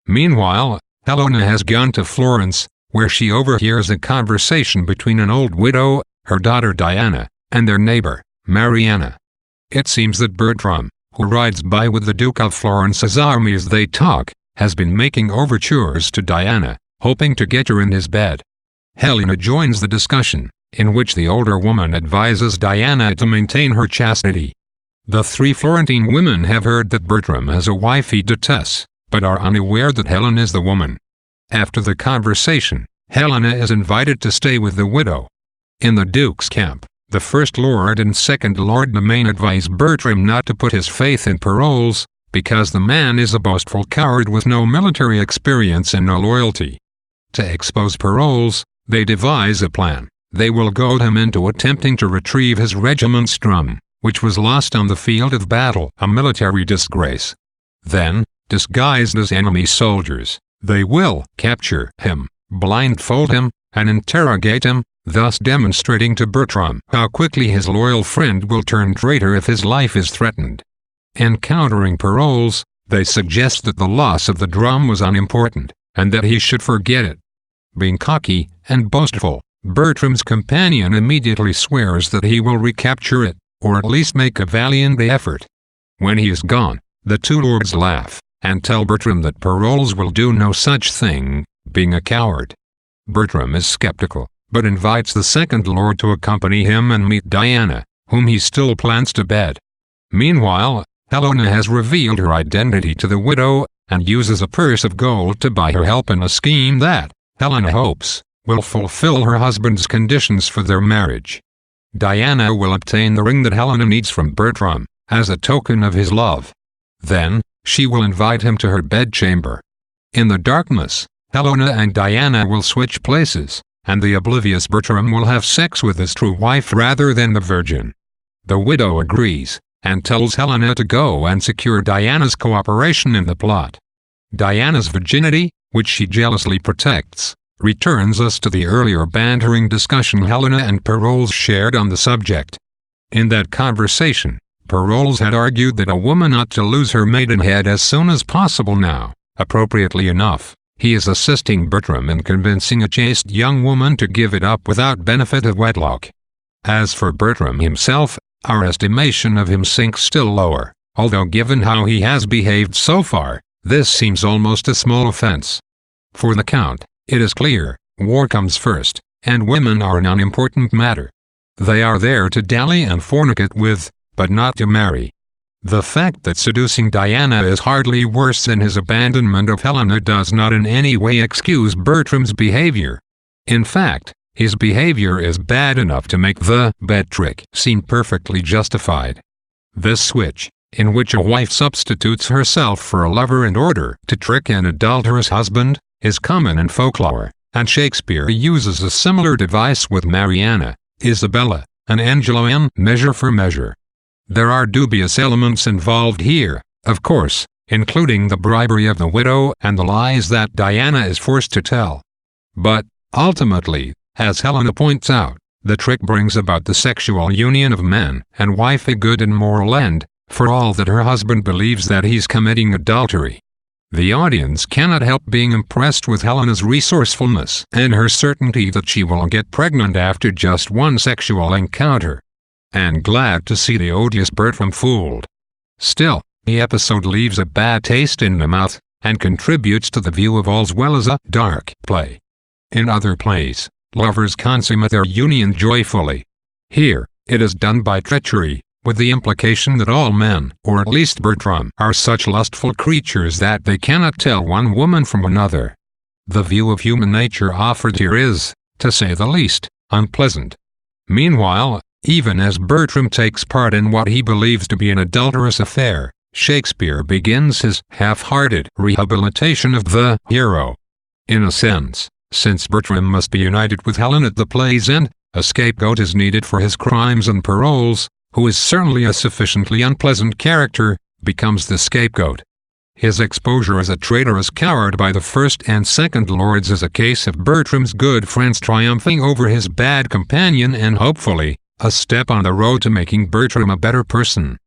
Meanwhile, Helena has gone to Florence, where she overhears a conversation between an old widow, her daughter Diana, and their neighbor, Mariana. It seems that Bertram, who rides by with the Duke of Florence's army as they talk, has been making overtures to Diana, hoping to get her in his bed. Helena joins the discussion, in which the older woman advises Diana to maintain her chastity. The three Florentine women have heard that Bertram has a wife he detests, but are unaware that Helen is the woman. After the conversation, Helena is invited to stay with the widow. In the Duke's camp, the First Lord and Second Lord Domain advise Bertram not to put his faith in Parolles, because the man is a boastful coward with no military experience and no loyalty. To expose Parolles, they devise a plan. They will goad him into attempting to retrieve his regiment's drum, which was lost on the field of battle, a military disgrace. Then, disguised as enemy soldiers, they will capture him, blindfold him, and interrogate him, thus demonstrating to Bertram how quickly his loyal friend will turn traitor if his life is threatened. Encountering Parolles, they suggest that the loss of the drum was unimportant, and that he should forget it. Being cocky and boastful, Bertram's companion immediately swears that he will recapture it, or at least make a valiant effort. When he is gone, the two lords laugh, and tell Bertram that Parolles will do no such thing, being a coward. Bertram is skeptical, but invites the Second Lord to accompany him and meet Diana, whom he still plans to bed. Meanwhile, Helena has revealed her identity to the widow, and uses a purse of gold to buy her help in a scheme that, Helena hopes, will fulfill her husband's conditions for their marriage. Diana will obtain the ring that Helena needs from Bertram, as a token of his love. Then, she will invite him to her bedchamber. In the darkness, Helena and Diana will switch places, and the oblivious Bertram will have sex with his true wife rather than the virgin. The widow agrees, and tells Helena to go and secure Diana's cooperation in the plot. Diana's virginity, which she jealously protects, returns us to the earlier bantering discussion Helena and Parolles shared on the subject. In that conversation, Parolles had argued that a woman ought to lose her maidenhead as soon as possible now. Appropriately enough, he is assisting Bertram in convincing a chaste young woman to give it up without benefit of wedlock. As for Bertram himself, our estimation of him sinks still lower, although given how he has behaved so far, this seems almost a small offense. For the Count, it is clear, war comes first, and women are an unimportant matter. They are there to dally and fornicate with, but not to marry. The fact that seducing Diana is hardly worse than his abandonment of Helena does not in any way excuse Bertram's behavior. In fact, his behavior is bad enough to make the bed trick seem perfectly justified. This switch, in which a wife substitutes herself for a lover in order to trick an adulterous husband, is common in folklore, and Shakespeare uses a similar device with Mariana, Isabella, and Angelo in Measure for Measure. There are dubious elements involved here, of course, including the bribery of the widow and the lies that Diana is forced to tell. But, ultimately, as Helena points out, the trick brings about the sexual union of man and wife a good and moral end, for all that her husband believes that he's committing adultery. The audience cannot help being impressed with Helena's resourcefulness and her certainty that she will get pregnant after just one sexual encounter. And glad to see the odious Bertram fooled. Still, the episode leaves a bad taste in the mouth, and contributes to the view of All's Well as a dark play. In other plays, lovers consummate their union joyfully. Here, it is done by treachery, with the implication that all men, or at least Bertram, are such lustful creatures that they cannot tell one woman from another. The view of human nature offered here is, to say the least, unpleasant. Meanwhile, even as Bertram takes part in what he believes to be an adulterous affair, Shakespeare begins his half-hearted rehabilitation of the hero. In a sense, since Bertram must be united with Helen at the play's end, a scapegoat is needed for his crimes, and Parolles, who is certainly a sufficiently unpleasant character, becomes the scapegoat. His exposure as a traitorous coward by the First and Second Lords is a case of Bertram's good friends triumphing over his bad companion, and hopefully, a step on the road to making Bertram a better person.